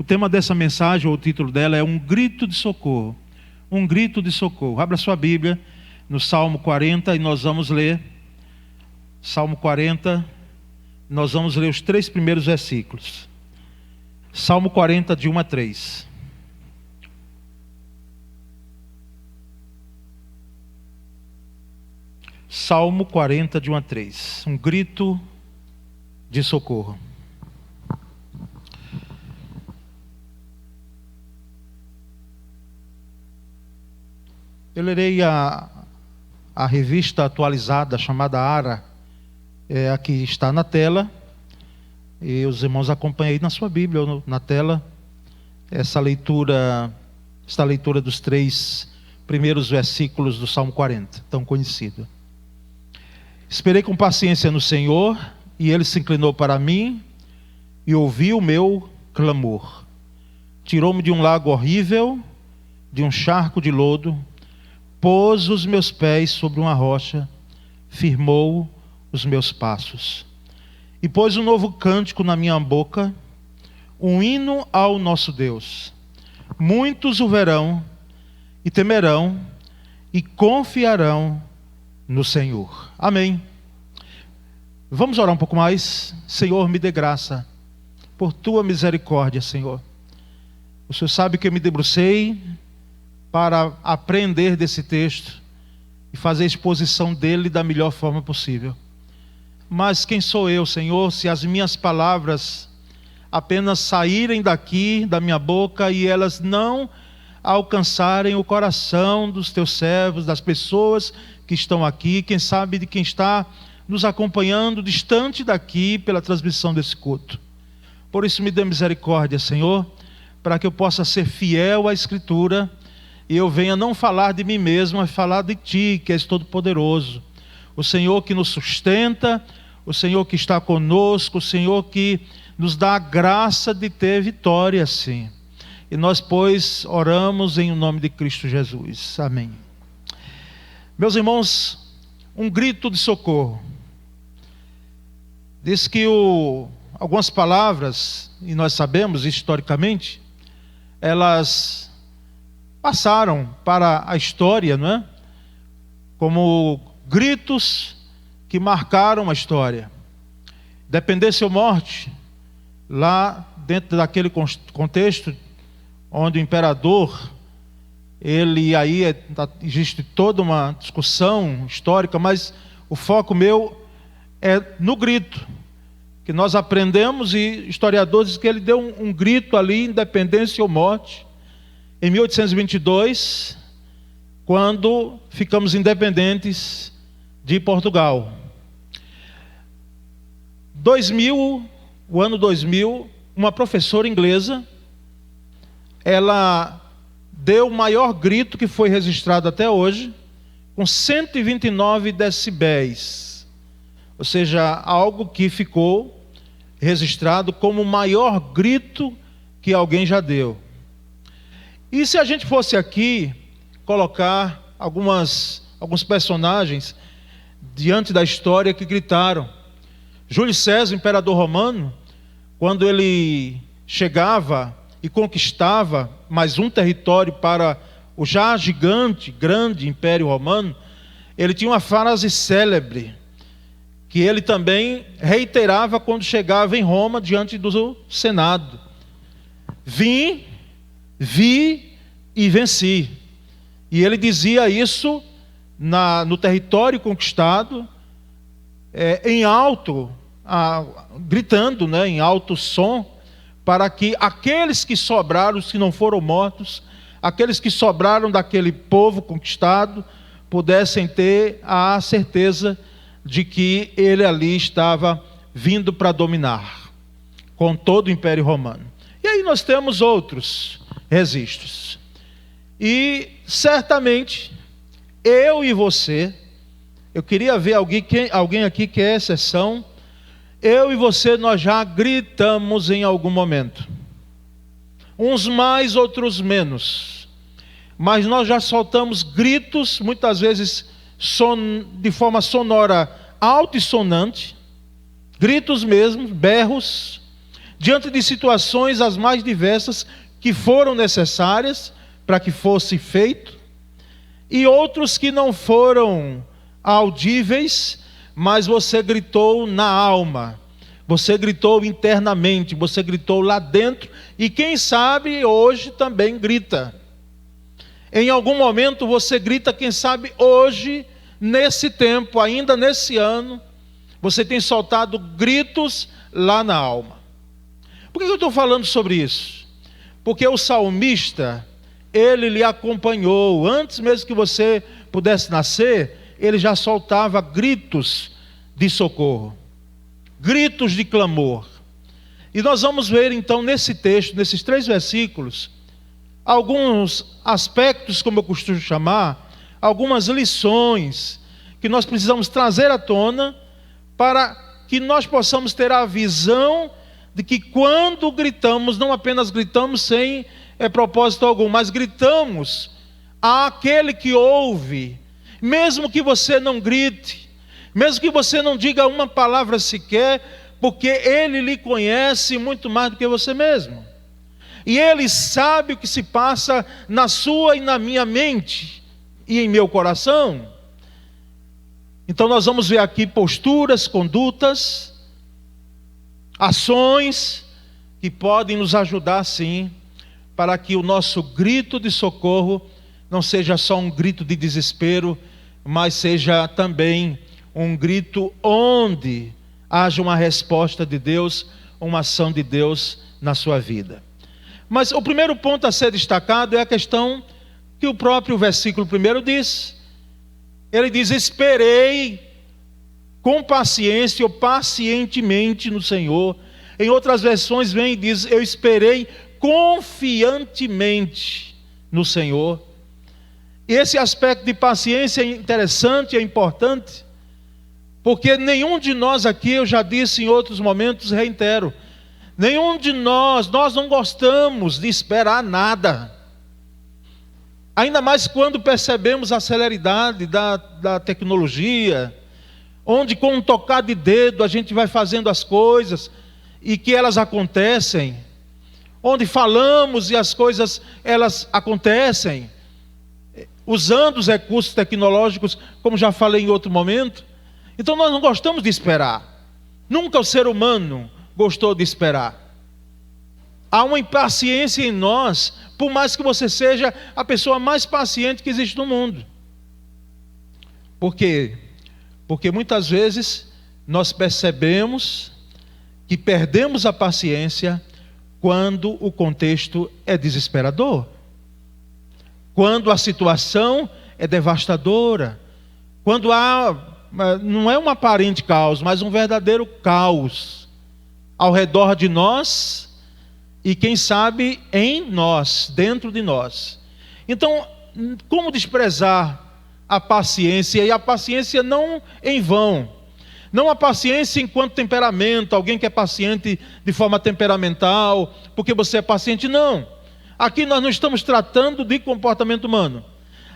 tema dessa mensagem, ou o título dela, é Um Grito de Socorro. Um Grito de Socorro. Abra sua Bíblia no Salmo 40 e nós vamos ler. Salmo 40, nós vamos ler os 3 primeiros versículos. Salmo 40, de 1 a 3. Salmo 40, de 1 a 3. Um grito de socorro. Eu lerei a revista atualizada chamada ARA, aqui está na tela, e os irmãos acompanhem aí na sua Bíblia ou na tela, esta leitura dos 3 primeiros versículos do Salmo 40, tão conhecido. Esperei com paciência no Senhor, e Ele se inclinou para mim, e ouviu o meu clamor. Tirou-me de um lago horrível, de um charco de lodo, pôs os meus pés sobre uma rocha, firmou os meus passos. E pôs um novo cântico na minha boca, um hino ao nosso Deus. Muitos o verão, e temerão, e confiarão no Senhor. Amém. Vamos orar um pouco mais. Senhor, me dê graça, por Tua misericórdia, Senhor. O Senhor sabe que eu me debrucei para aprender desse texto e fazer a exposição dele da melhor forma possível. Mas quem sou eu, Senhor, se as minhas palavras apenas saírem daqui, da minha boca, e elas não alcançarem o coração dos Teus servos, das pessoas que estão aqui, quem sabe de quem está nos acompanhando distante daqui pela transmissão desse culto. Por isso me dê misericórdia, Senhor, para que eu possa ser fiel à Escritura, e eu venha não falar de mim mesmo, mas falar de Ti, que és todo-poderoso. O Senhor que nos sustenta, o Senhor que está conosco, o Senhor que nos dá a graça de ter vitória, sim. E nós, pois, oramos em nome de Cristo Jesus. Amém. Meus irmãos, um grito de socorro. Diz que algumas palavras, e nós sabemos historicamente, elas passaram para a história, não é? Como gritos que marcaram a história. Dependência ou morte, lá dentro daquele contexto, onde o imperador, existe toda uma discussão histórica, mas o foco meu é no grito, que nós aprendemos, e historiadores dizem que ele deu um grito ali, independência ou morte, em 1822, quando ficamos independentes de Portugal. O ano 2000, uma professora inglesa, ela deu o maior grito que foi registrado até hoje, com 129 decibéis. Ou seja, algo que ficou registrado como o maior grito que alguém já deu. E se a gente fosse aqui colocar alguns personagens diante da história que gritaram. Júlio César, imperador romano, quando ele chegava e conquistava mais um território para o já gigante, grande Império Romano, ele tinha uma frase célebre, que ele também reiterava quando chegava em Roma diante do Senado: vi e venci. E ele dizia isso no território conquistado, em alto, gritando, né, em alto som, para que aqueles que sobraram, os que não foram mortos, aqueles que sobraram daquele povo conquistado, pudessem ter a certeza de que ele ali estava vindo para dominar com todo o Império Romano. E aí nós temos outros registros. E certamente eu e você, eu queria ver alguém aqui que é exceção. Eu e você, nós já gritamos em algum momento, uns mais, outros menos, mas nós já soltamos gritos, muitas vezes de forma sonora, alta e sonante, gritos mesmo, berros, diante de situações as mais diversas que foram necessárias para que fosse feito, e outros que não foram audíveis, mas você gritou na alma, você gritou internamente, você gritou lá dentro, e quem sabe hoje também grita. Em algum momento você grita, quem sabe hoje, nesse tempo, ainda nesse ano, você tem soltado gritos lá na alma. Por que eu estou falando sobre isso? Porque o salmista, ele lhe acompanhou, antes mesmo que você pudesse nascer, ele já soltava gritos de socorro, gritos de clamor. E nós vamos ver então nesse texto, nesses 3 versículos, alguns aspectos, como eu costumo chamar, algumas lições que nós precisamos trazer à tona para que nós possamos ter a visão de que quando gritamos, não apenas gritamos sem propósito algum, mas gritamos àquele que ouve, mesmo que você não grite, mesmo que você não diga uma palavra sequer, porque ele lhe conhece muito mais do que você mesmo. E ele sabe o que se passa na sua e na minha mente e em meu coração. Então nós vamos ver aqui posturas, condutas, ações que podem nos ajudar sim, para que o nosso grito de socorro não seja só um grito de desespero, mas seja também um grito onde haja uma resposta de Deus, uma ação de Deus na sua vida. Mas o primeiro ponto a ser destacado é a questão que o próprio versículo 1 diz. Ele diz: esperei com paciência ou pacientemente no Senhor. Em outras versões vem e diz: eu esperei confiantemente no Senhor. E esse aspecto de paciência é interessante, é importante, porque nenhum de nós aqui, eu já disse em outros momentos, reitero, nenhum de nós não gostamos de esperar nada. Ainda mais quando percebemos a celeridade da tecnologia, onde com um tocar de dedo a gente vai fazendo as coisas e que elas acontecem, onde falamos e as coisas elas acontecem, usando os recursos tecnológicos, como já falei em outro momento. Então nós não gostamos de esperar. Nunca o ser humano gostou de esperar. Há uma impaciência em nós, por mais que você seja a pessoa mais paciente que existe no mundo. Por quê? Porque muitas vezes nós percebemos que perdemos a paciência quando o contexto é desesperador, quando a situação é devastadora, quando não é um aparente caos, mas um verdadeiro caos ao redor de nós e quem sabe em nós, dentro de nós. Então, como desprezar a paciência? E a paciência não em vão, não a paciência enquanto temperamento, alguém que é paciente de forma temperamental, porque você é paciente, não. Aqui nós não estamos tratando de comportamento humano,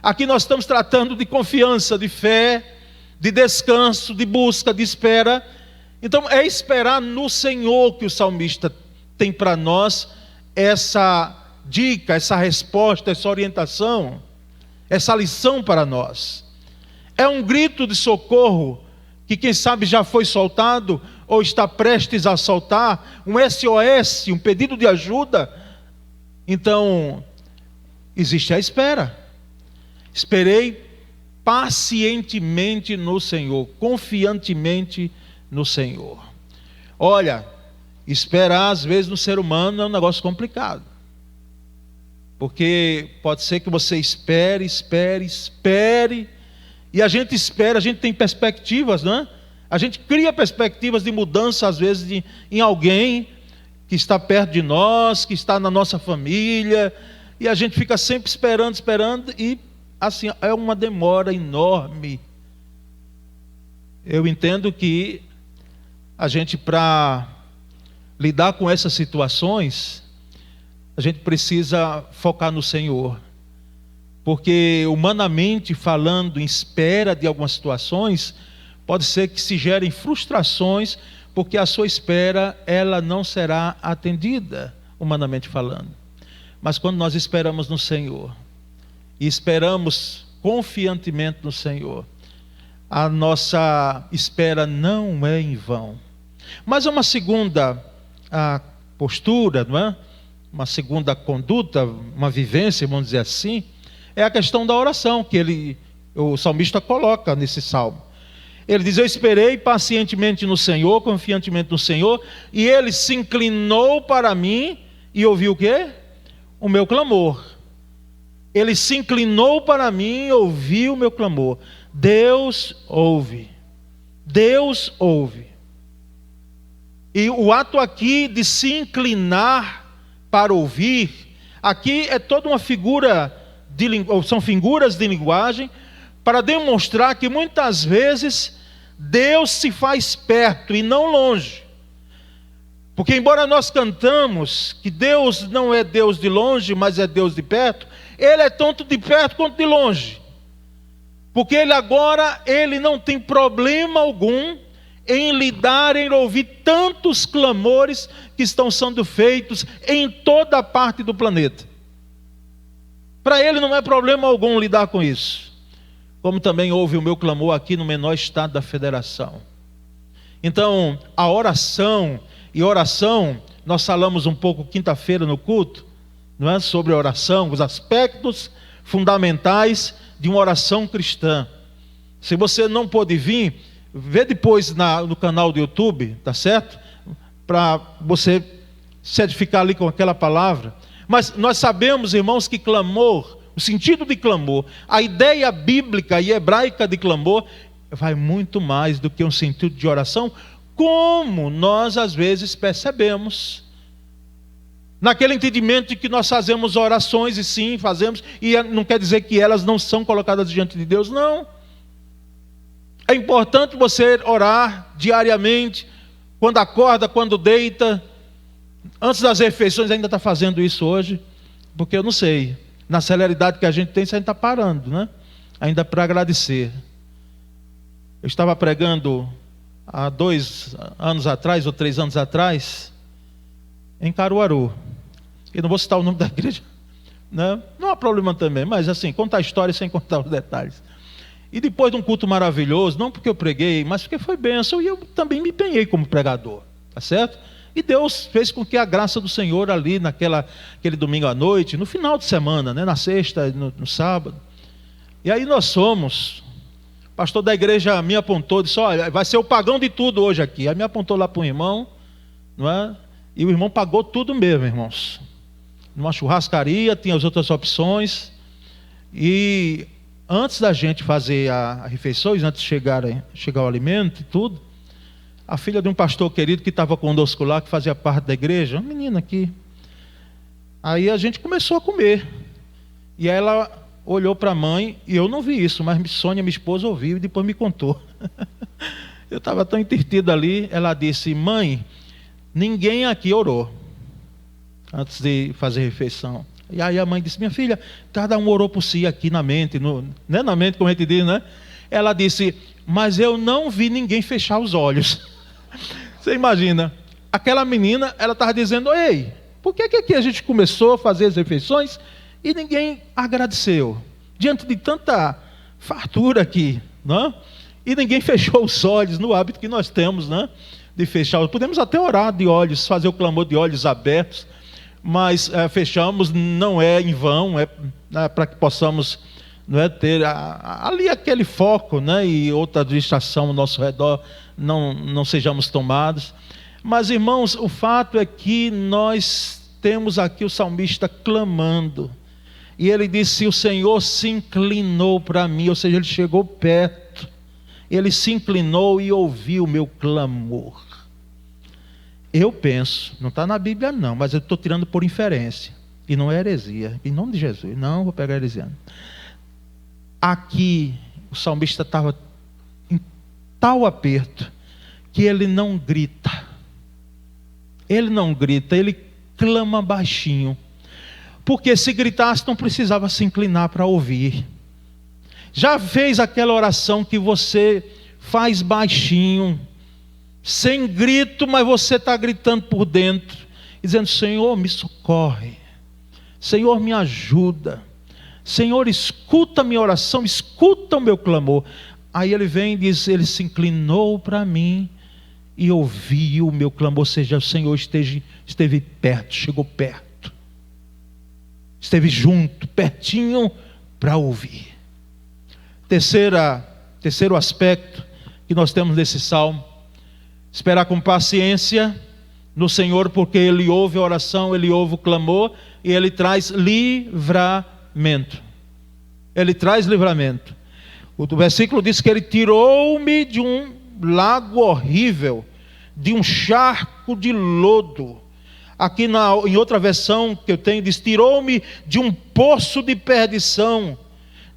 aqui nós estamos tratando de confiança, de fé, de descanso, de busca, de espera. Então é esperar no Senhor que o salmista tem para nós essa dica, essa resposta, essa orientação, essa lição para nós. É um grito de socorro que quem sabe já foi soltado ou está prestes a soltar, um SOS, um pedido de ajuda. Então existe a espera. Esperei pacientemente no Senhor, confiantemente no Senhor. Olha, esperar às vezes no ser humano é um negócio complicado, porque pode ser que você espere, e a gente espera, a gente tem perspectivas, né? A gente cria perspectivas de mudança às vezes em alguém que está perto de nós, que está na nossa família, e a gente fica sempre esperando, e assim, é uma demora enorme. Eu entendo que a gente, para lidar com essas situações, a gente precisa focar no Senhor. Porque humanamente falando, em espera de algumas situações, pode ser que se gerem frustrações, porque a sua espera, ela não será atendida, humanamente falando. Mas quando nós esperamos no Senhor, e esperamos confiantemente no Senhor, a nossa espera não é em vão. Mas uma segunda postura, não é? Uma segunda conduta, uma vivência, vamos dizer assim, é a questão da oração, que o salmista coloca nesse salmo. Ele diz: eu esperei pacientemente no Senhor, confiantemente no Senhor, e Ele se inclinou para mim e ouviu o quê? O meu clamor. Ele se inclinou para mim e ouviu o meu clamor. Deus ouve. Deus ouve. E o ato aqui de se inclinar para ouvir, aqui é toda uma figura, são figuras de linguagem, para demonstrar que muitas vezes Deus se faz perto e não longe. Porque embora nós cantamos que Deus não é Deus de longe, mas é Deus de perto, Ele é tanto de perto quanto de longe. Porque Ele não tem problema algum em lidar, em ouvir tantos clamores que estão sendo feitos em toda a parte do planeta. Para Ele não é problema algum lidar com isso. Como também ouve o meu clamor aqui no menor estado da federação. Então, a oração, nós falamos um pouco quinta-feira no culto, não é? Sobre a oração, os aspectos fundamentais de uma oração cristã. Se você não pôde vir, vê depois no canal do YouTube, tá certo? Para você se edificar ali com aquela palavra. Mas nós sabemos, irmãos, que clamor, o sentido de clamor, a ideia bíblica e hebraica de clamor, vai muito mais do que um sentido de oração, como nós às vezes percebemos. Naquele entendimento de que nós fazemos orações, e sim, fazemos, e não quer dizer que elas não são colocadas diante de Deus, não. É importante você orar diariamente, quando acorda, quando deita, antes das refeições. Ainda está fazendo isso hoje? Porque eu não sei, na celeridade que a gente tem, você ainda está parando, né? Ainda para agradecer. Eu estava pregando há 2 anos atrás, ou 3 anos atrás, em Caruaru. Eu não vou citar o nome da igreja, né? Não há problema também, mas assim, contar a história sem contar os detalhes. E depois de um culto maravilhoso, não porque eu preguei, mas porque foi bênção, e eu também me empenhei como pregador, tá certo? E Deus fez com que a graça do Senhor ali, aquele domingo à noite, no final de semana, né? Na sexta, no sábado. E aí nós fomos, o pastor da igreja me apontou, disse: olha, vai ser o pagão de tudo hoje aqui. Aí me apontou lá para um irmão, não é? E o irmão pagou tudo mesmo, irmãos. Numa churrascaria, tinha as outras opções. E antes da gente fazer as refeições, antes de chegar o alimento e tudo, a filha de um pastor querido que estava conosco lá, que fazia parte da igreja, uma menina aqui. Aí a gente começou a comer. E ela olhou para a mãe, e eu não vi isso, mas Sônia, minha esposa, ouviu e depois me contou. Eu estava tão entertido ali. Ela disse: mãe, ninguém aqui orou antes de fazer a refeição. E aí a mãe disse: minha filha, cada um orou por si aqui na mente, né? Na mente, como a gente diz, né? Ela disse: mas eu não vi ninguém fechar os olhos. Você imagina, aquela menina, ela estava dizendo: ei, por que aqui a gente começou a fazer as refeições e ninguém agradeceu? Diante de tanta fartura aqui, não? E ninguém fechou os olhos, no hábito que nós temos, né? De fechar. Podemos até orar de olhos, fazer o clamor de olhos abertos, mas fechamos, não é em vão, é para que possamos, não é, ter ali aquele foco, né? E outra distração ao nosso redor, não sejamos tomados. Mas, irmãos, o fato é que nós temos aqui o salmista clamando, e ele disse: o Senhor se inclinou para mim, ou seja, ele chegou perto, ele se inclinou e ouviu o meu clamor. Eu penso, não está na Bíblia não, mas eu estou tirando por inferência, e não é heresia, em nome de Jesus, não vou pegar heresia. Aqui o salmista estava em tal aperto que ele não grita, ele clama baixinho, porque se gritasse não precisava se inclinar para ouvir. Já fez aquela oração que você faz baixinho, sem grito, mas você está gritando por dentro, dizendo: Senhor, me socorre, Senhor, me ajuda, Senhor, escuta a minha oração, escuta o meu clamor. Aí ele vem e diz: ele se inclinou para mim e ouviu o meu clamor. Ou seja, o Senhor esteve perto, chegou perto, esteve junto, pertinho, para ouvir. Terceiro aspecto que nós temos nesse salmo: esperar com paciência no Senhor, porque Ele ouve a oração, Ele ouve o clamor e Ele traz livramento. Ele traz livramento. O versículo diz que Ele tirou-me de um lago horrível, de um charco de lodo. Aqui em outra versão que eu tenho, diz: tirou-me de um poço de perdição,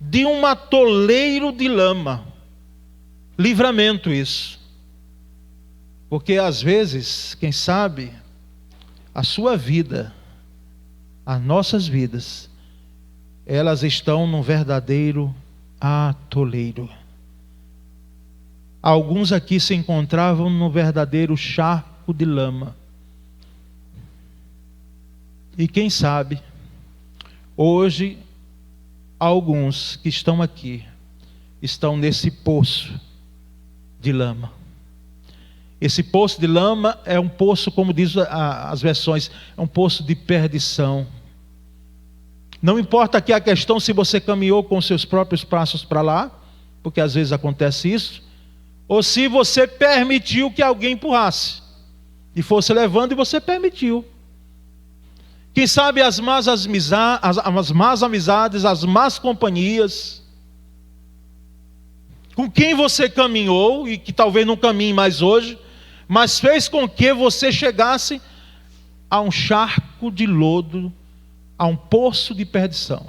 de um atoleiro de lama. Livramento isso. Porque às vezes, quem sabe, a sua vida, as nossas vidas, elas estão num verdadeiro atoleiro. Alguns aqui se encontravam no verdadeiro charco de lama. E quem sabe, hoje, alguns que estão aqui, estão nesse poço de lama. Esse poço de lama é um poço, como diz as versões, é um poço de perdição. Não importa aqui a questão se você caminhou com seus próprios passos para lá, porque às vezes acontece isso, ou se você permitiu que alguém empurrasse e fosse levando e você permitiu. Quem sabe as más amizades, as más companhias, com quem você caminhou e que talvez não caminhe mais hoje, mas fez com que você chegasse a um charco de lodo, a um poço de perdição.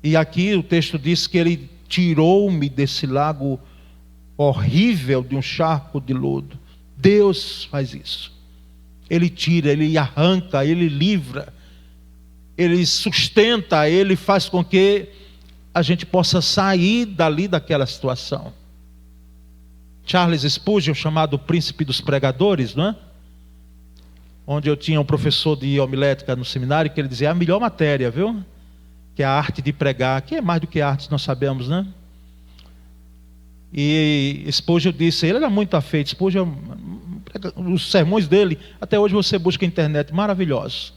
E aqui o texto diz que Ele tirou-me desse lago horrível, de um charco de lodo. Deus faz isso. Ele tira, Ele arranca, Ele livra, Ele sustenta, Ele faz com que a gente possa sair dali daquela situação. Charles Spurgeon, chamado príncipe dos pregadores, não é? Onde eu tinha um professor de homilética no seminário, que ele dizia: a melhor matéria, viu? Que é a arte de pregar, que é mais do que arte, nós sabemos, né? E Spurgeon disse, ele era muito afeito, Spurgeon, os sermões dele, até hoje você busca na internet, maravilhosos.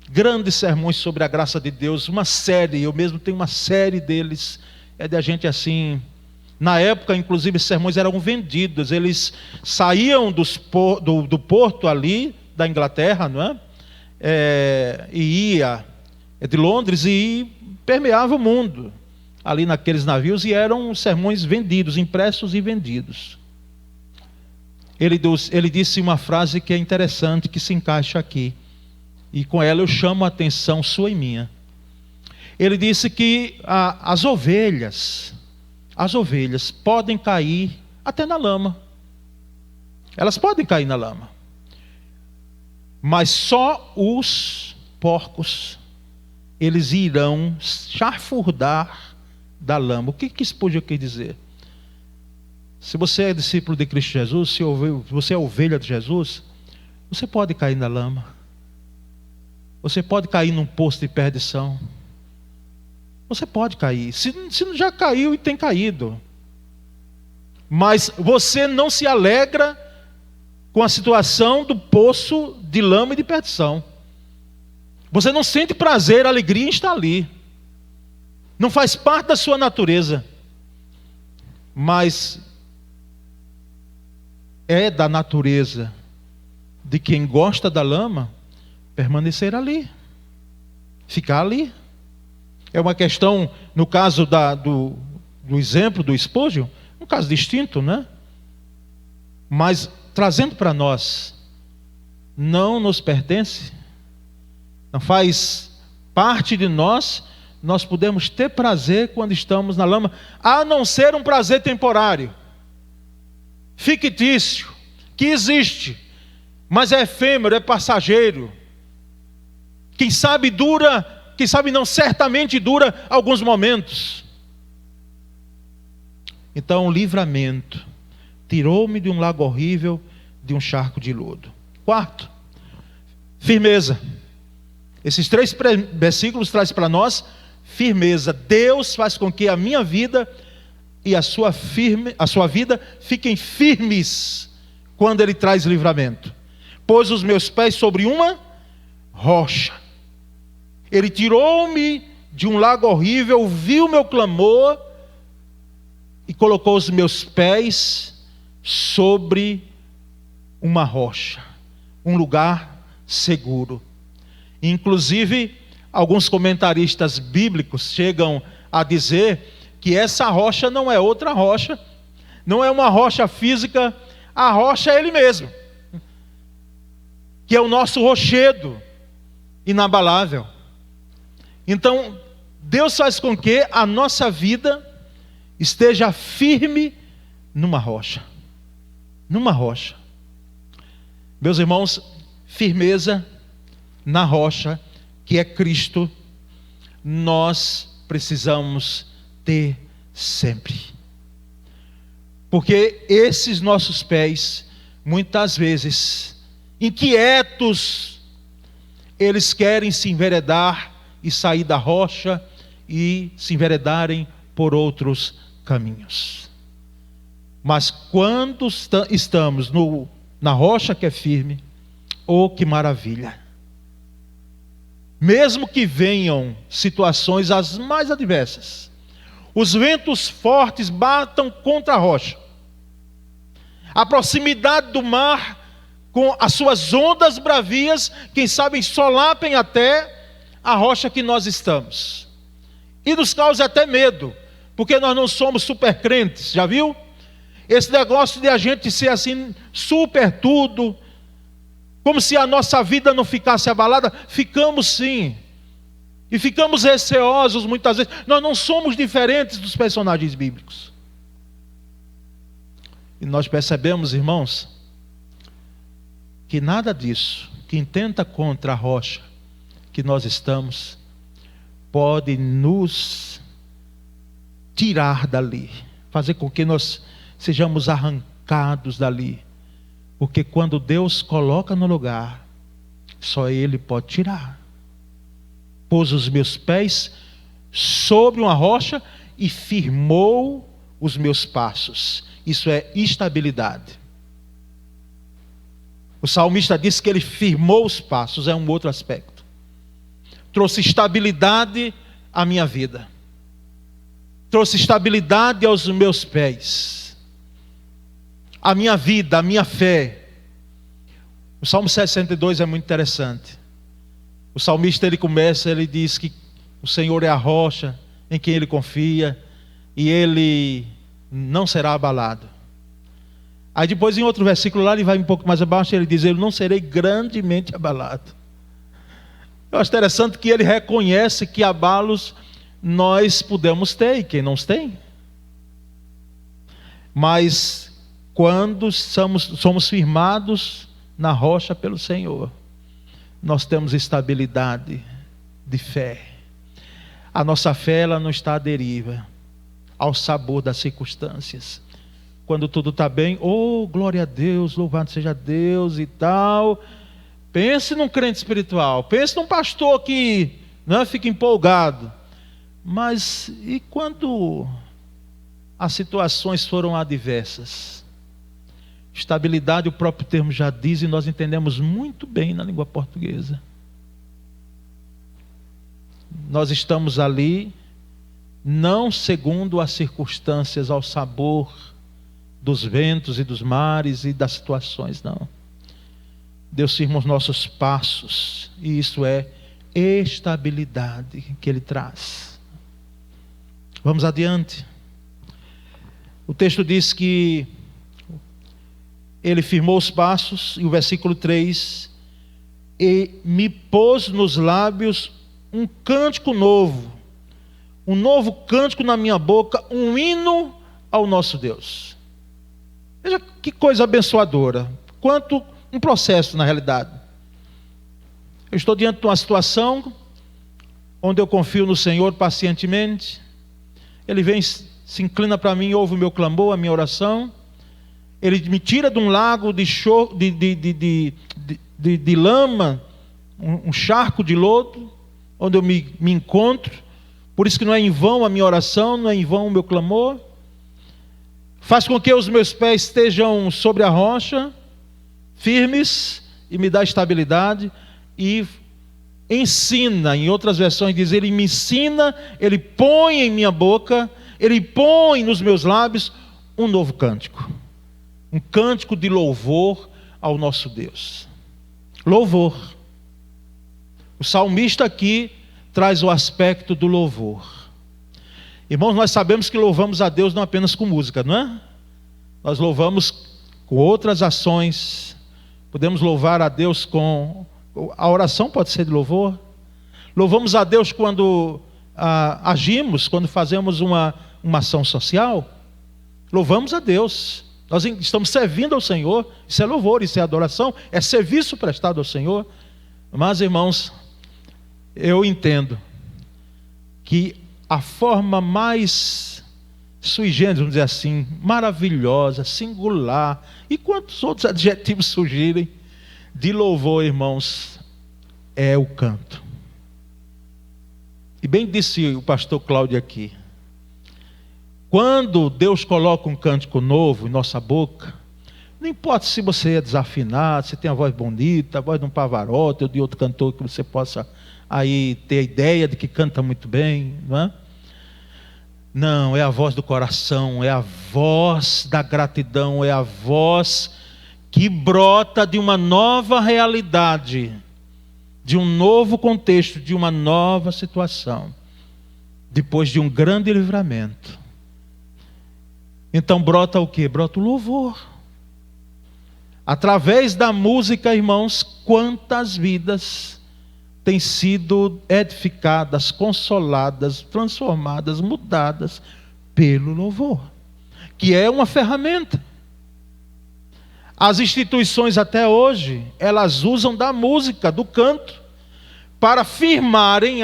Grandes sermões sobre a graça de Deus, uma série, eu mesmo tenho uma série deles, é de a gente assim. Na época, inclusive, esses sermões eram vendidos, eles saíam do porto ali, da Inglaterra, não é? E ia de Londres e permeava o mundo, ali naqueles navios, e eram sermões vendidos, impressos e vendidos. Ele disse uma frase que é interessante, que se encaixa aqui, e com ela eu chamo a atenção sua e minha. Ele disse que as ovelhas podem cair até na lama. Elas podem cair na lama. Mas só os porcos, eles irão chafurdar da lama. O que isso pode dizer? Se você é discípulo de Cristo Jesus, se você é ovelha de Jesus, você pode cair na lama. Você pode cair num poço de perdição. Você pode cair, se já caiu e tem caído. Mas você não se alegra com a situação do poço de lama e de perdição. Você não sente prazer, alegria em estar ali. Não faz parte da sua natureza. Mas é da natureza de quem gosta da lama permanecer ali, ficar ali. É uma questão, no caso do exemplo do Spurgeon, um caso distinto, né? Mas trazendo para nós, não nos pertence, não faz parte de nós, nós podemos ter prazer quando estamos na lama, a não ser um prazer temporário, fictício, que existe, mas é efêmero, é passageiro. Quem sabe não, certamente dura alguns momentos. Então, o livramento tirou-me de um lago horrível, de um charco de lodo. Quarto, firmeza. Esses 3 versículos trazem para nós firmeza. Deus faz com que a minha vida e a sua vida fiquem firmes quando Ele traz livramento. Pôs os meus pés sobre uma rocha. Ele tirou-me de um lago horrível, ouviu o meu clamor e colocou os meus pés sobre uma rocha, um lugar seguro. Inclusive, alguns comentaristas bíblicos chegam a dizer que essa rocha não é outra rocha, não é uma rocha física, a rocha é Ele mesmo, que é o nosso rochedo inabalável. Então, Deus faz com que a nossa vida esteja firme numa rocha. Numa rocha. Meus irmãos, firmeza na rocha, que é Cristo, nós precisamos ter sempre. Porque esses nossos pés, muitas vezes, inquietos, eles querem se enveredar e sair da rocha e se enveredarem por outros caminhos. Mas quando estamos na rocha que é firme, oh, que maravilha! Mesmo que venham situações as mais adversas, os ventos fortes batam contra a rocha, a proximidade do mar com as suas ondas bravias, quem sabe solapem até a rocha que nós estamos, e nos causa até medo, porque nós não somos super crentes, já viu? Esse negócio de a gente ser assim, super tudo, como se a nossa vida não ficasse abalada. Ficamos sim, e ficamos receosos muitas vezes. Nós não somos diferentes dos personagens bíblicos. E nós percebemos, irmãos, que nada disso que intenta contra a rocha que nós estamos pode nos tirar dali, fazer com que nós sejamos arrancados dali, porque quando Deus coloca no lugar, só Ele pode tirar. Pôs os meus pés sobre uma rocha e firmou os meus passos. Isso é estabilidade. O salmista disse que ele firmou os passos, é um outro aspecto. Trouxe estabilidade à minha vida, trouxe estabilidade aos meus pés, a minha vida, a minha fé. O Salmo 62 é muito interessante. O salmista ele diz que o Senhor é a rocha em quem ele confia e ele não será abalado. Aí depois em outro versículo lá, ele vai um pouco mais abaixo, ele diz: eu não serei grandemente abalado. Eu acho interessante que ele reconhece que abalos nós podemos ter, e quem não os tem. Mas quando somos firmados na rocha pelo Senhor, nós temos estabilidade de fé. A nossa fé ela não está à deriva, ao sabor das circunstâncias. Quando tudo está bem, oh, glória a Deus, louvado seja Deus e tal. Pense num crente espiritual, pense num pastor que fica empolgado. Mas e quando as situações foram adversas? Estabilidade, o próprio termo já diz, e nós entendemos muito bem na língua portuguesa. Nós estamos ali, não segundo as circunstâncias, ao sabor dos ventos e dos mares e das situações, não. Deus firma os nossos passos, e isso é estabilidade que Ele traz. Vamos adiante. O texto diz que Ele firmou os passos, e o versículo 3: e me pôs nos lábios um cântico novo, um novo cântico na minha boca, um hino ao nosso Deus. Veja que coisa abençoadora, quanto um processo na realidade. Eu estou diante de uma situação onde eu confio no Senhor pacientemente. Ele vem, se inclina para mim, ouve o meu clamor, a minha oração, Ele me tira de um lago de lama, um charco de lodo, onde eu me encontro. Por isso que não é em vão a minha oração, não é em vão o meu clamor. Faz com que os meus pés estejam sobre a rocha, firmes, e me dá estabilidade. E ensina, em outras versões diz, Ele me ensina, Ele põe em minha boca, Ele põe nos meus lábios um novo cântico. Um cântico de louvor ao nosso Deus. Louvor. O salmista aqui traz o aspecto do louvor. Irmãos, nós sabemos que louvamos a Deus não apenas com música, não é? Nós louvamos com outras ações. Podemos louvar a Deus com... A oração pode ser de louvor. Louvamos a Deus quando agimos, quando fazemos uma ação social. Louvamos a Deus. Nós estamos servindo ao Senhor. Isso é louvor, isso é adoração, é serviço prestado ao Senhor. Mas, irmãos, eu entendo que a forma mais sui generis, vamos dizer assim, maravilhosa, singular, e quantos outros adjetivos surgirem, de louvor, irmãos, é o canto. E bem disse o pastor Cláudio aqui, quando Deus coloca um cântico novo em nossa boca, não importa se você é desafinado, se tem a voz bonita, a voz de um Pavarotti ou de outro cantor que você possa aí ter a ideia de que canta muito bem, não é? Não, é a voz do coração, é a voz da gratidão, é a voz que brota de uma nova realidade, de um novo contexto, de uma nova situação, depois de um grande livramento. Então brota o quê? Brota o louvor. Através da música, irmãos, quantas vidas têm sido edificadas, consoladas, transformadas, mudadas pelo louvor, que é uma ferramenta. As instituições até hoje, elas usam da música, do canto, para afirmarem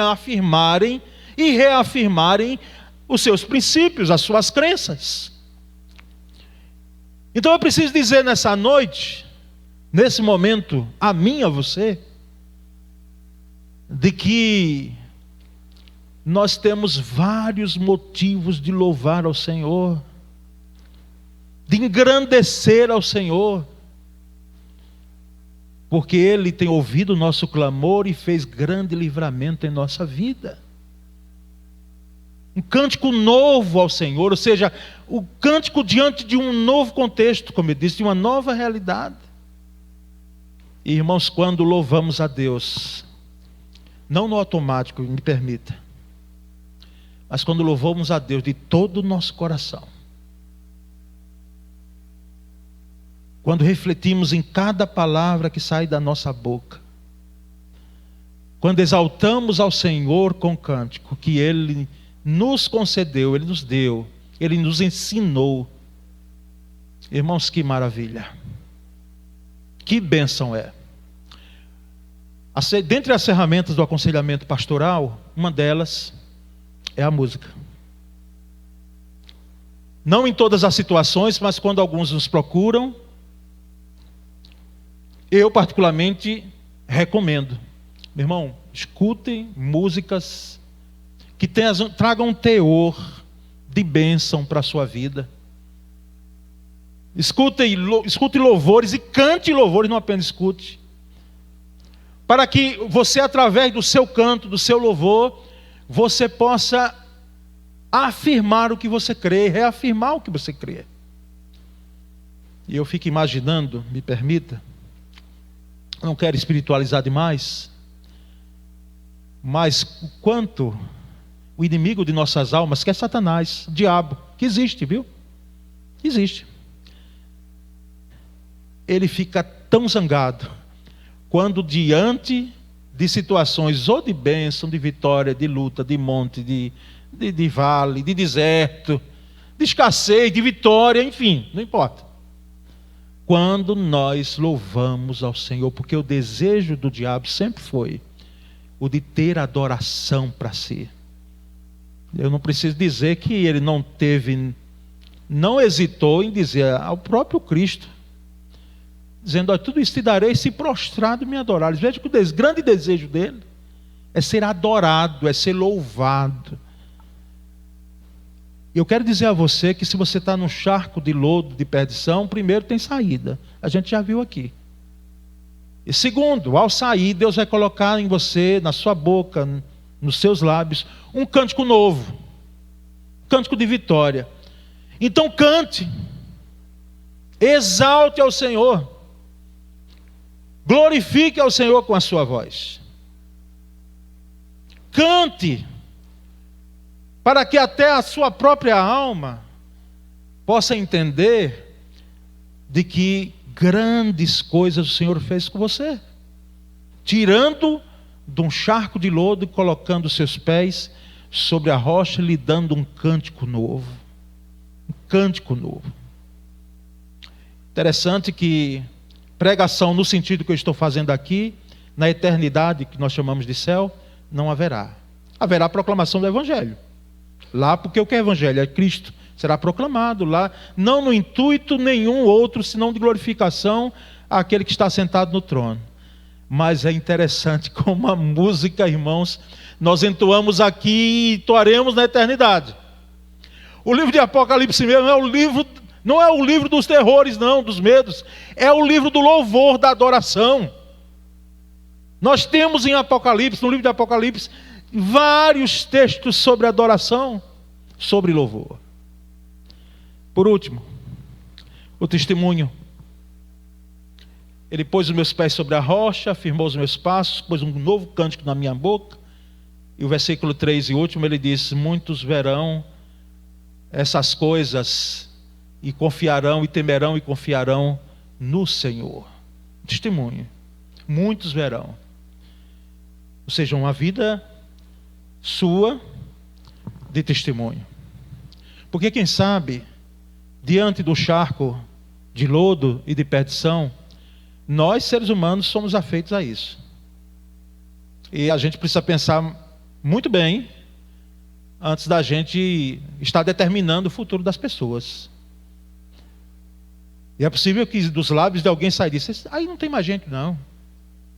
e reafirmarem os seus princípios, as suas crenças. Então eu preciso dizer nessa noite, nesse momento, a mim e a você, de que nós temos vários motivos de louvar ao Senhor, de engrandecer ao Senhor, porque Ele tem ouvido o nosso clamor e fez grande livramento em nossa vida. Um cântico novo ao Senhor, ou seja, o cântico diante de um novo contexto, como eu disse, de uma nova realidade. E, irmãos, quando louvamos a Deus, não no automático, me permita, mas quando louvamos a Deus de todo o nosso coração, quando refletimos em cada palavra que sai da nossa boca, quando exaltamos ao Senhor com cântico que Ele nos concedeu, Ele nos deu, Ele nos ensinou. Irmãos, que maravilha, que bênção é. Dentre as ferramentas do aconselhamento pastoral, uma delas é a música. Não em todas as situações, mas quando alguns nos procuram, eu particularmente recomendo. Meu irmão, escutem músicas que tragam um teor de bênção para a sua vida. Escute louvores e cante louvores, não apenas escute. Para que você, através do seu canto, do seu louvor, você possa afirmar o que você crê, reafirmar o que você crê. E eu fico imaginando, me permita, não quero espiritualizar demais, mas o quanto o inimigo de nossas almas, que é Satanás, o diabo, que existe, viu? Existe. Ele fica tão zangado quando diante de situações ou de bênção, de vitória, de luta, de monte, de vale, de deserto, de escassez, de vitória, enfim, não importa. Quando nós louvamos ao Senhor, porque o desejo do diabo sempre foi o de ter adoração para si. Eu não preciso dizer que ele não teve não hesitou em dizer ao próprio Cristo, dizendo: tudo isso te darei se prostrado me adorares. Veja que o grande desejo dele é ser adorado, é ser louvado. Eu quero dizer a você que se você está num charco de lodo, de perdição, primeiro tem saída. A gente já viu aqui. E segundo, ao sair, Deus vai colocar em você, na sua boca, nos seus lábios, um cântico novo. Cântico de vitória. Então cante. Exalte ao Senhor. Glorifique ao Senhor com a sua voz. Cante, para que até a sua própria alma possa entender de que grandes coisas o Senhor fez com você, tirando de um charco de lodo e colocando seus pés sobre a rocha, lhe dando um cântico novo. Um cântico novo. Interessante que pregação no sentido que eu estou fazendo aqui, na eternidade que nós chamamos de céu, não haverá. Haverá proclamação do Evangelho. Lá, porque o que é Evangelho? É Cristo. Será proclamado lá, não no intuito nenhum outro, senão de glorificação àquele que está sentado no trono. Mas é interessante como a música, irmãos, nós entoamos aqui e entoaremos na eternidade. O livro de Apocalipse mesmo não é o livro dos terrores, não, dos medos. É o livro do louvor, da adoração. Nós temos em Apocalipse, no livro de Apocalipse, vários textos sobre adoração, sobre louvor. Por último, o testemunho. Ele pôs os meus pés sobre a rocha, afirmou os meus passos, pôs um novo cântico na minha boca. E o versículo 3 e último, ele diz: muitos verão essas coisas e confiarão, e temerão e confiarão no Senhor. Testemunho. Muitos verão. Ou seja, uma vida sua de testemunho. Porque quem sabe, diante do charco de lodo e de perdição, nós seres humanos somos afeitos a isso. E a gente precisa pensar muito bem antes da gente estar determinando o futuro das pessoas. E é possível que dos lábios de alguém saia disso: aí não tem mais gente não,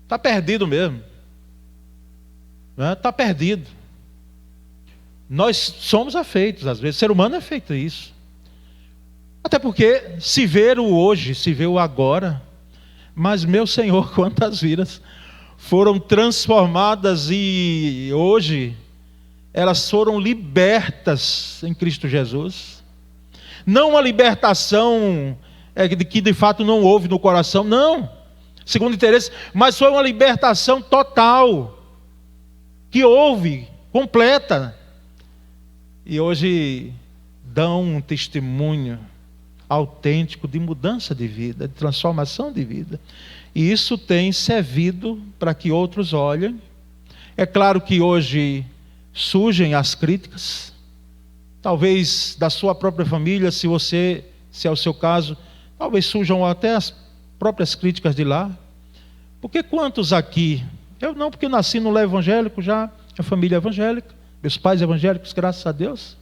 está perdido mesmo, está perdido. Nós somos afeitos, às vezes, o ser humano é feito a isso. Até porque se vê o hoje, se vê o agora. Mas, meu Senhor, quantas vidas foram transformadas e hoje elas foram libertas em Cristo Jesus. Não uma libertação que de fato não houve no coração, não, segundo interesse, mas foi uma libertação total, que houve, completa. E hoje dão um testemunho autêntico de mudança de vida, de transformação de vida. E isso tem servido para que outros olhem. É claro que hoje surgem as críticas, talvez da sua própria família, se é o seu caso, talvez surjam até as próprias críticas de lá. Porque quantos aqui, eu não, porque eu nasci no lar evangélico já, a família evangélica, meus pais evangélicos, graças a Deus.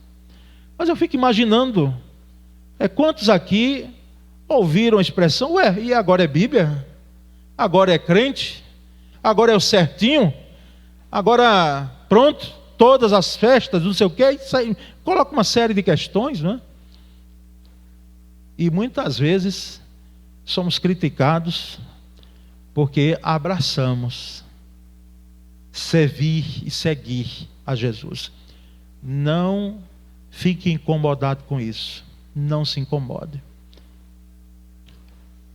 Mas eu fico imaginando, quantos aqui ouviram a expressão: ué, e agora é Bíblia? Agora é crente? Agora é o certinho? Agora, pronto, todas as festas, não sei o quê, coloca uma série de questões, não é? E muitas vezes somos criticados porque abraçamos servir e seguir a Jesus. Não fique incomodado com isso. Não se incomode.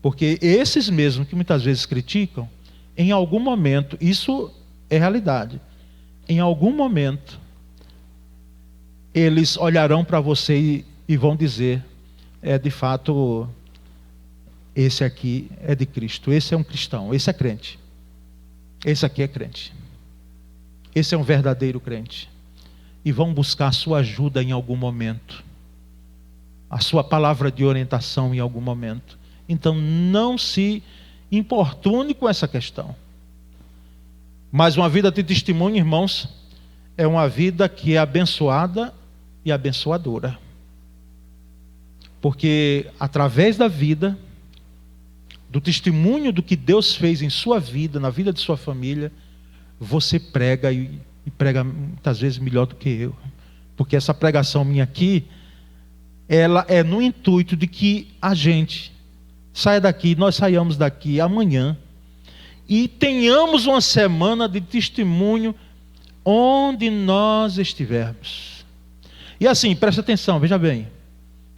Porque esses mesmos que muitas vezes criticam, em algum momento, isso é realidade, em algum momento, eles olharão para você e vão dizer: de fato, esse aqui é de Cristo, esse é um cristão, esse é crente, esse aqui é crente, esse é um verdadeiro crente. E vão buscar a sua ajuda em algum momento, a sua palavra de orientação em algum momento. Então não se importune com essa questão. Mas uma vida de testemunho, irmãos, é uma vida que é abençoada e abençoadora. Porque através da vida, do testemunho do que Deus fez em sua vida, na vida de sua família, você prega e prega muitas vezes melhor do que eu. Porque essa pregação minha aqui, ela é no intuito de que a gente saia daqui, nós saiamos daqui amanhã e tenhamos uma semana de testemunho onde nós estivermos. E assim, presta atenção, veja bem,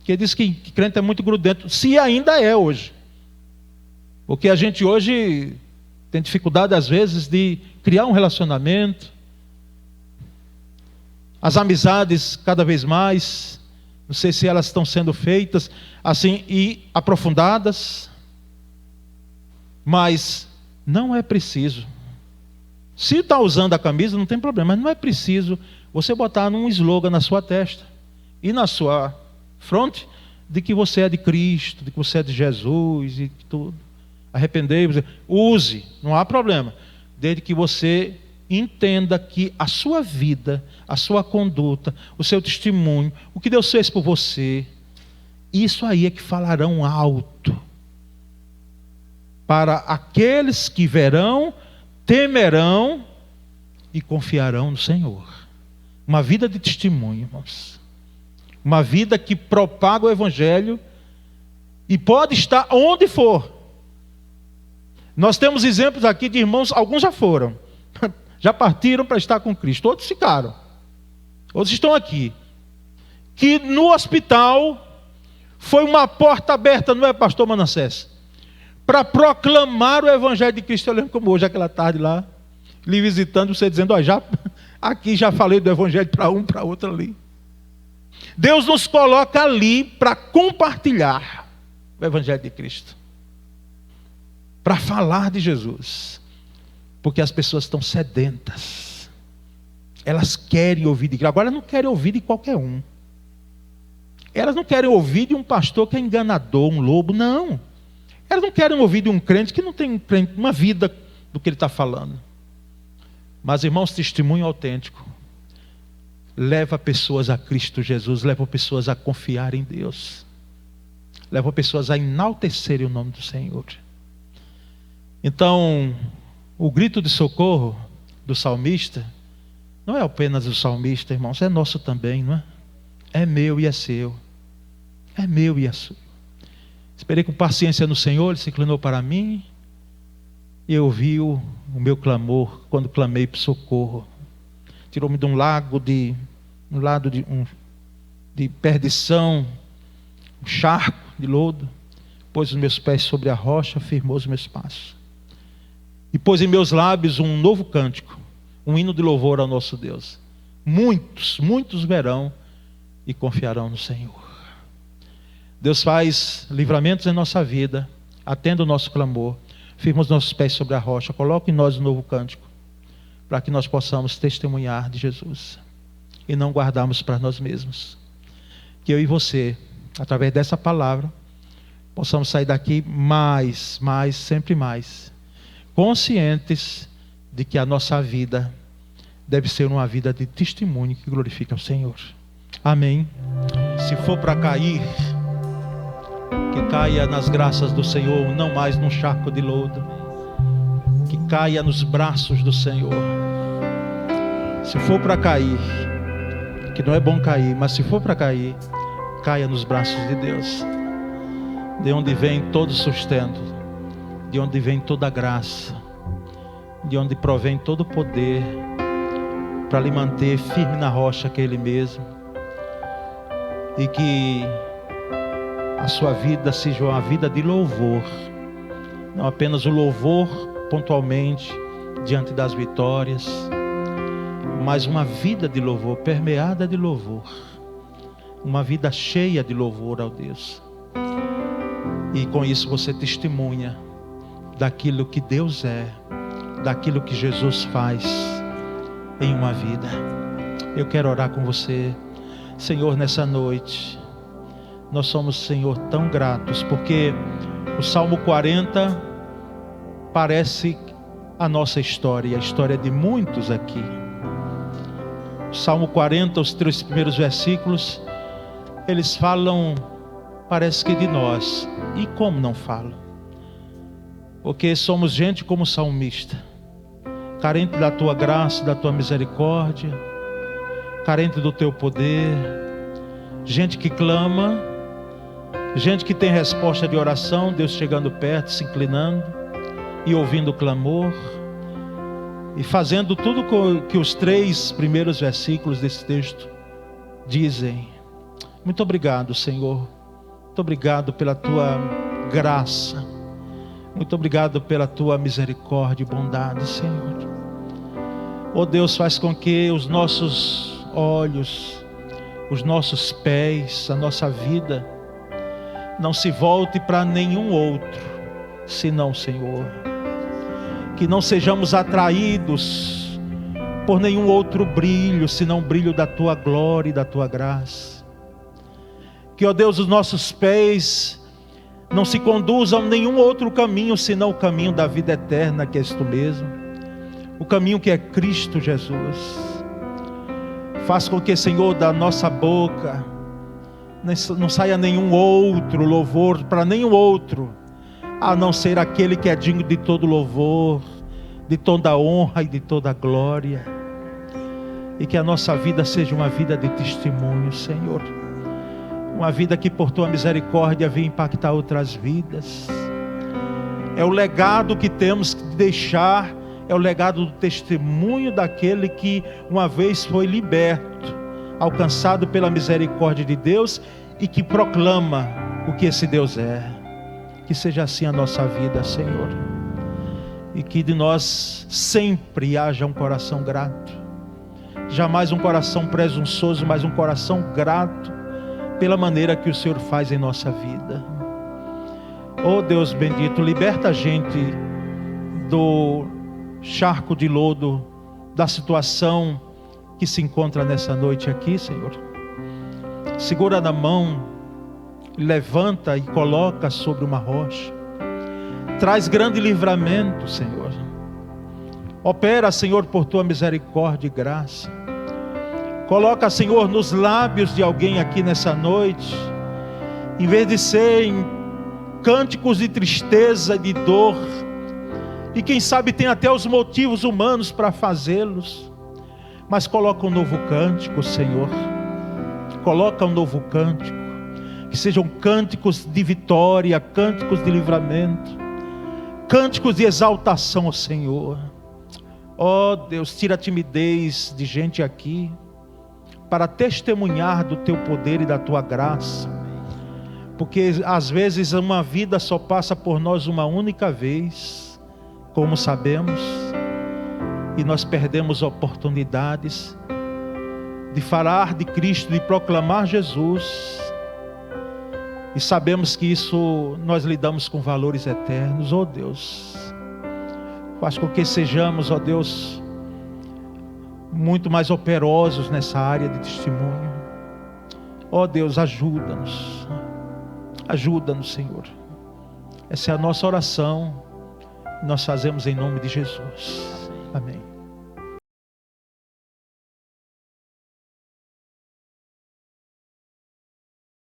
que diz que crente é muito grudento, se ainda é hoje. Porque a gente hoje tem dificuldade às vezes de criar um relacionamento, as amizades cada vez mais, não sei se elas estão sendo feitas assim e aprofundadas, mas não é preciso. Se está usando a camisa, não tem problema, mas não é preciso você botar um slogan na sua testa e na sua fronte de que você é de Cristo, de que você é de Jesus e tudo. Arrependei-vos, use, não há problema, desde que você entenda que a sua vida, a sua conduta, o seu testemunho, o que Deus fez por você, isso aí é que falarão alto para aqueles que verão, temerão e confiarão no Senhor. Uma vida de testemunho, irmãos. Uma vida que propaga o Evangelho e pode estar onde for. Nós temos exemplos aqui de irmãos, alguns já foram, já partiram para estar com Cristo, outros ficaram, outros estão aqui, que no hospital foi uma porta aberta, não é, pastor Manassés? Para proclamar o Evangelho de Cristo. Eu lembro como hoje, aquela tarde lá, lhe visitando, você dizendo, ó, aqui já falei do Evangelho para um, para outro ali. Deus nos coloca ali para compartilhar o Evangelho de Cristo, para falar de Jesus, porque as pessoas estão sedentas, elas querem ouvir de Cristo. Agora elas não querem ouvir de qualquer um, elas não querem ouvir de um pastor que é enganador, um lobo, não. Elas não querem ouvir de um crente que não tem uma vida do que ele está falando. Mas, irmãos, testemunho autêntico leva pessoas a Cristo Jesus, leva pessoas a confiar em Deus, leva pessoas a enaltecerem o nome do Senhor. Então, o grito de socorro do salmista não é apenas do salmista, irmãos, é nosso também, não é? É meu e é seu. É meu e é seu. Esperei com paciência no Senhor, Ele se inclinou para mim e ouviu o meu clamor quando clamei por socorro. Tirou-me de um lado de perdição, um charco de lodo, pôs os meus pés sobre a rocha, firmou os meus passos. E pôs em meus lábios um novo cântico, um hino de louvor ao nosso Deus. Muitos verão e confiarão no Senhor. Deus faz livramentos em nossa vida, atenda o nosso clamor, firma os nossos pés sobre a rocha, coloca em nós um novo cântico, para que nós possamos testemunhar de Jesus e não guardarmos para nós mesmos. Que eu e você, através dessa palavra, possamos sair daqui sempre mais, conscientes de que a nossa vida deve ser uma vida de testemunho que glorifica o Senhor. Amém. Se for para cair, que caia nas graças do Senhor, não mais num charco de lodo, que caia nos braços do Senhor. Se for para cair, que não é bom cair, mas se for para cair, caia nos braços de Deus, de onde vem todo sustento, de onde vem toda graça, de onde provém todo poder, para lhe manter firme na rocha que é Ele mesmo, e que a sua vida seja uma vida de louvor, não apenas o louvor pontualmente diante das vitórias, mas uma vida de louvor, permeada de louvor, uma vida cheia de louvor ao Deus. E com isso você testemunha daquilo que Deus é, daquilo que Jesus faz em uma vida. Eu quero orar com você, Senhor, nessa noite. Nós somos, Senhor, tão gratos, porque o Salmo 40 parece a nossa história, a história de muitos aqui. O Salmo 40, os 3 primeiros versículos, eles falam parece que de nós. E como não fala? Porque somos gente como salmista, carente da tua graça, da tua misericórdia, carente do teu poder, gente que clama, gente que tem resposta de oração, Deus chegando perto, se inclinando e ouvindo o clamor e fazendo tudo que os 3 primeiros versículos desse texto dizem. Muito obrigado, Senhor. Muito obrigado pela tua graça. Muito obrigado pela tua misericórdia e bondade, Senhor. Oh Deus, faz com que os nossos olhos, os nossos pés, a nossa vida não se volte para nenhum outro senão o Senhor. Que não sejamos atraídos por nenhum outro brilho senão o brilho da tua glória e da tua graça. Que, ó Deus, os nossos pés não se conduzam a nenhum outro caminho senão o caminho da vida eterna, que és tu mesmo, o caminho que é Cristo Jesus. Faz com que, Senhor, da nossa boca não saia nenhum outro louvor para nenhum outro, a não ser aquele que é digno de todo louvor, de toda honra e de toda glória. E que a nossa vida seja uma vida de testemunho, Senhor. Uma vida que por tua misericórdia venha impactar outras vidas. É o legado que temos que deixar, é o legado do testemunho daquele que uma vez foi liberto, alcançado pela misericórdia de Deus e que proclama o que esse Deus é. Que seja assim a nossa vida, Senhor. E que de nós sempre haja um coração grato. Jamais um coração presunçoso, mas um coração grato pela maneira que o Senhor faz em nossa vida. Oh Deus bendito, liberta a gente do charco de lodo, da situação que se encontra nessa noite aqui, Senhor. Segura na mão, levanta e coloca sobre uma rocha. Traz grande livramento, Senhor. Opera, Senhor, por tua misericórdia e graça. Coloca, Senhor, nos lábios de alguém aqui nessa noite, em vez de serem cânticos de tristeza e de dor, e quem sabe tem até os motivos humanos para fazê-los, mas coloca um novo cântico, Senhor. Coloca um novo cântico, que sejam cânticos de vitória, cânticos de livramento, cânticos de exaltação ao Senhor. Ó Deus, tira a timidez de gente aqui, para testemunhar do teu poder e da tua graça, porque às vezes uma vida só passa por nós uma única vez, como sabemos, e nós perdemos oportunidades de falar de Cristo, de proclamar Jesus, e sabemos que isso nós lidamos com valores eternos. Ó Deus, faz com que sejamos, ó Deus, muito mais operosos nessa área de testemunho. Ó Deus, ajuda-nos, Senhor. Essa é a nossa oração, nós fazemos em nome de Jesus. Amém.